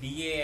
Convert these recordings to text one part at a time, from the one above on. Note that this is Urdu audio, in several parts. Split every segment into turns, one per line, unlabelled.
BA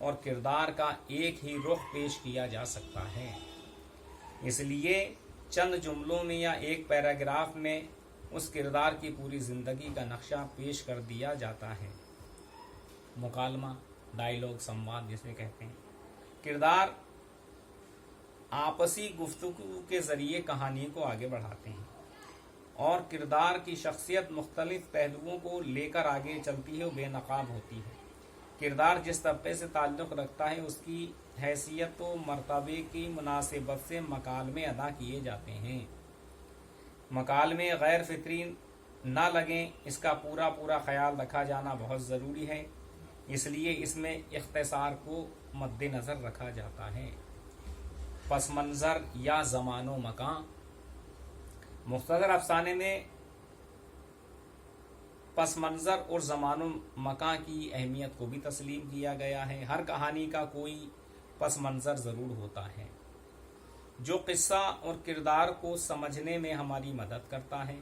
اور کردار کا ایک ہی رخ پیش کیا جا سکتا ہے۔ اس لیے چند جملوں میں یا ایک پیراگراف میں اس کردار کی پوری زندگی کا نقشہ پیش کر دیا جاتا ہے۔ مکالمہ، ڈائیلاگ، سمواد جسے کہتے ہیں، کردار آپسی گفتگو کے ذریعے کہانی کو آگے بڑھاتے ہیں اور کردار کی شخصیت مختلف پہلوؤں کو لے کر آگے چلتی ہے اور بے نقاب ہوتی ہے۔ کردار جس طبقے سے تعلق رکھتا ہے اس کی حیثیت و مرتبے کی مناسبت سے مکالمے ادا کیے جاتے ہیں۔ مکالمے غیر فطری نہ لگیں، اس کا پورا خیال رکھا جانا بہت ضروری ہے، اس لیے اس میں اختصار کو مد نظر رکھا جاتا ہے۔ پس منظر یا زمان و مکان، مختصر افسانے میں پس منظر اور زمان و مکان کی اہمیت کو بھی تسلیم کیا گیا ہے۔ ہر کہانی کا کوئی پس منظر ضرور ہوتا ہے جو قصہ اور کردار کو سمجھنے میں ہماری مدد کرتا ہے۔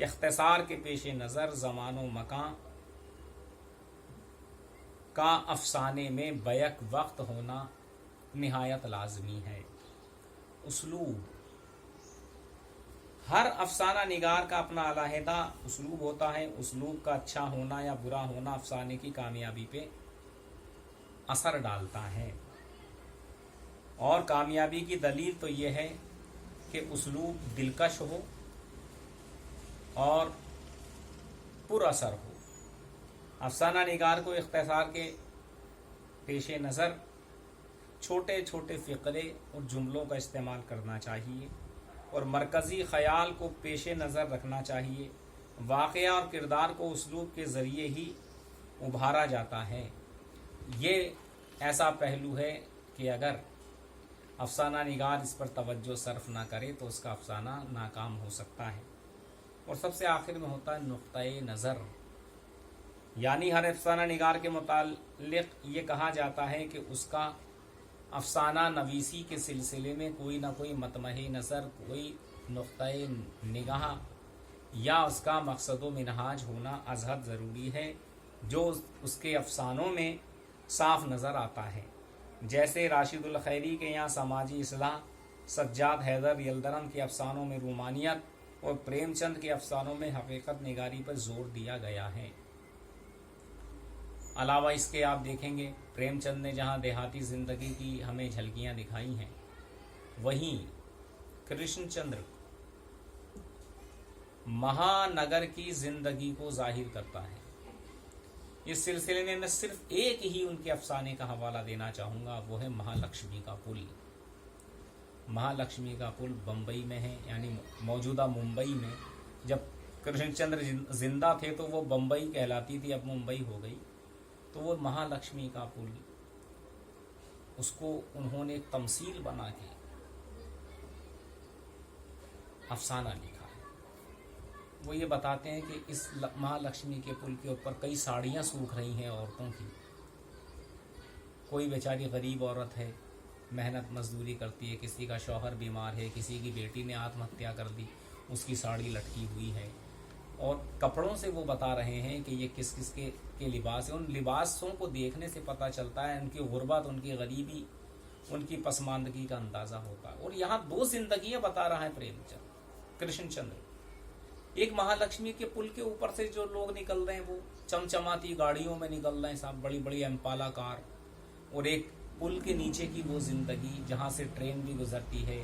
اختصار کے پیش نظر زمان و مکان کا افسانے میں بیک وقت ہونا نہایت لازمی ہے۔ اسلوب، ہر افسانہ نگار کا اپنا علیحدہ اسلوب ہوتا ہے۔ اسلوب کا اچھا ہونا یا برا ہونا افسانے کی کامیابی پہ اثر ڈالتا ہے، اور کامیابی کی دلیل تو یہ ہے کہ اسلوب دلکش ہو اور پر اثر ہو۔ افسانہ نگار کو اختصار کے پیش نظر چھوٹے چھوٹے فقرے اور جملوں کا استعمال کرنا چاہیے اور مرکزی خیال کو پیش نظر رکھنا چاہیے۔ واقعہ اور کردار کو اسلوب کے ذریعے ہی ابھارا جاتا ہے۔ یہ ایسا پہلو ہے کہ اگر افسانہ نگار اس پر توجہ صرف نہ کرے تو اس کا افسانہ ناکام ہو سکتا ہے۔ اور سب سے آخر میں ہوتا ہے نقطۂ نظر، یعنی ہر افسانہ نگار کے متعلق یہ کہا جاتا ہے کہ اس کا افسانہ نویسی کے سلسلے میں کوئی نہ کوئی مطمع نظر، کوئی نقطۂ نگاہ یا اس کا مقصد و منہاج ہونا از حد ضروری ہے جو اس کے افسانوں میں صاف نظر آتا ہے۔ جیسے راشد الخیری کے یہاں سماجی اصلاح، سجاد حیدر یلدرم کے افسانوں میں رومانیت اور پریم چند کے افسانوں میں حقیقت نگاری پر زور دیا گیا ہے۔ علاوہ اس کے آپ دیکھیں گے پریم چند نے جہاں دیہاتی زندگی کی ہمیں جھلکیاں دکھائی ہیں، وہیں کرشن چندر مہانگر کی زندگی کو ظاہر کرتا ہے۔ اس سلسلے میں میں صرف ایک ہی ان کے افسانے کا حوالہ دینا چاہوں گا، وہ ہے مہالکشمی کا پل۔ مہالکشمی کا پل بمبئی میں ہے، یعنی موجودہ ممبئی میں۔ جب کرشن چندر زندہ تھے تو وہ بمبئی کہلاتی تھی، اب ممبئی ہو گئی۔ تو وہ مہالکشمی کا پل، اس کو انہوں نے ایک تمثیل بنا کے افسانہ لکھا ہے۔ وہ یہ بتاتے ہیں کہ اس مہالکشمی کے پل کے اوپر کئی ساڑیاں سوکھ رہی ہیں عورتوں کی۔ کوئی بیچاری غریب عورت ہے، محنت مزدوری کرتی ہے، کسی کا شوہر بیمار ہے، کسی کی بیٹی نے آتم ہتیا کر دی، اس کی ساڑی لٹکی ہوئی ہے، اور کپڑوں سے وہ بتا رہے ہیں کہ یہ کس کس کے لباس ہیں۔ ان لباسوں کو دیکھنے سے پتہ چلتا ہے ان کی غربت، ان کی غریبی، ان کی پسماندگی کا اندازہ ہوتا ہے۔ اور یہاں دو زندگیاں بتا رہا ہے پریم چند، کرشن چندر۔ ایک مہالکشمی کے پل کے اوپر سے جو لوگ نکل رہے ہیں وہ چمچماتی گاڑیوں میں نکل رہے ہیں، صاحب بڑی بڑی امپالا کار، اور ایک پل کے نیچے کی وہ زندگی جہاں سے ٹرین بھی گزرتی ہے،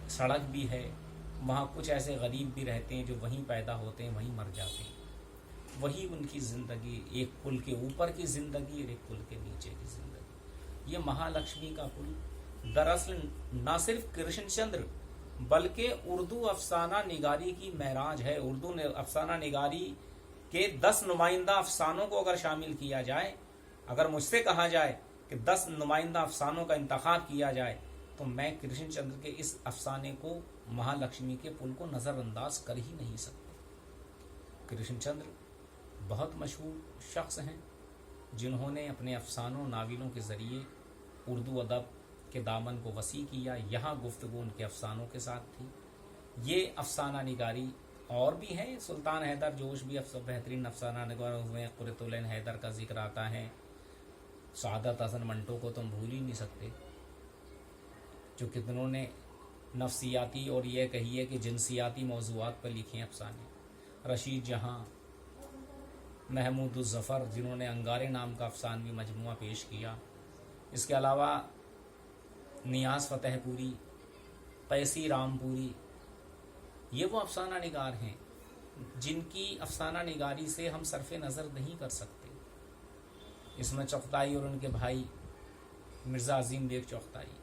سڑک بھی ہے، وہاں کچھ ایسے غریب بھی رہتے ہیں جو وہیں پیدا ہوتے ہیں، وہیں مر جاتے ہیں۔ وہی ان کی زندگی، ایک پل کے اوپر کی زندگی اور ایک پل کے نیچے کی زندگی۔ یہ مہالکشمی کا پل دراصل نہ صرف کرشن چندر بلکہ اردو افسانہ نگاری کی معراج ہے۔ اردو افسانہ نگاری کے 10 نمائندہ افسانوں کو اگر شامل کیا جائے، اگر مجھ سے کہا جائے کہ 10 نمائندہ افسانوں کا انتخاب کیا جائے تو میں کرشن چندر کے اس افسانے کو، مہالکشمی کے پل کو نظر انداز کر ہی نہیں سکتے۔ کرشن چندر بہت مشہور شخص ہیں جنہوں نے اپنے افسانوں ناولوں کے ذریعے اردو ادب کے دامن کو وسیع کیا۔ یہاں گفتگو ان کے افسانوں کے ساتھ تھی۔ یہ افسانہ نگاری اور بھی ہیں، سلطان حیدر جوش بھی بہترین افسانہ نگار ہوئے ہیں، قرۃ العین حیدر کا ذکر آتا ہے، سعادت حسن منٹو کو تم بھول ہی نہیں سکتے، جو کتنوں نے نفسیاتی اور یہ کہیے کہ جنسیاتی موضوعات پر لکھے ہیں افسانے، رشید جہاں، محمود الظفر، جنہوں نے انگارے نام کا افسانوی مجموعہ پیش کیا، اس کے علاوہ نیاز فتح پوری، قیسی رام پوری، یہ وہ افسانہ نگار ہیں جن کی افسانہ نگاری سے ہم صرف نظر نہیں کر سکتے۔ اس میں چغتائی اور ان کے بھائی مرزا عظیم بیگ چغتائی،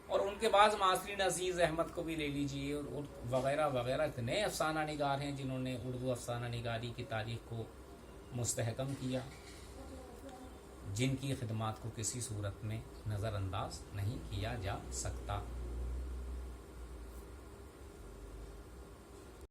اور ان کے بعد معاصرین عزیز احمد کو بھی لے لیجئے، اور وغیرہ وغیرہ اتنے افسانہ نگار ہیں جنہوں نے اردو افسانہ نگاری کی تاریخ کو مستحکم کیا، جن کی خدمات کو کسی صورت میں نظر انداز نہیں کیا جا سکتا۔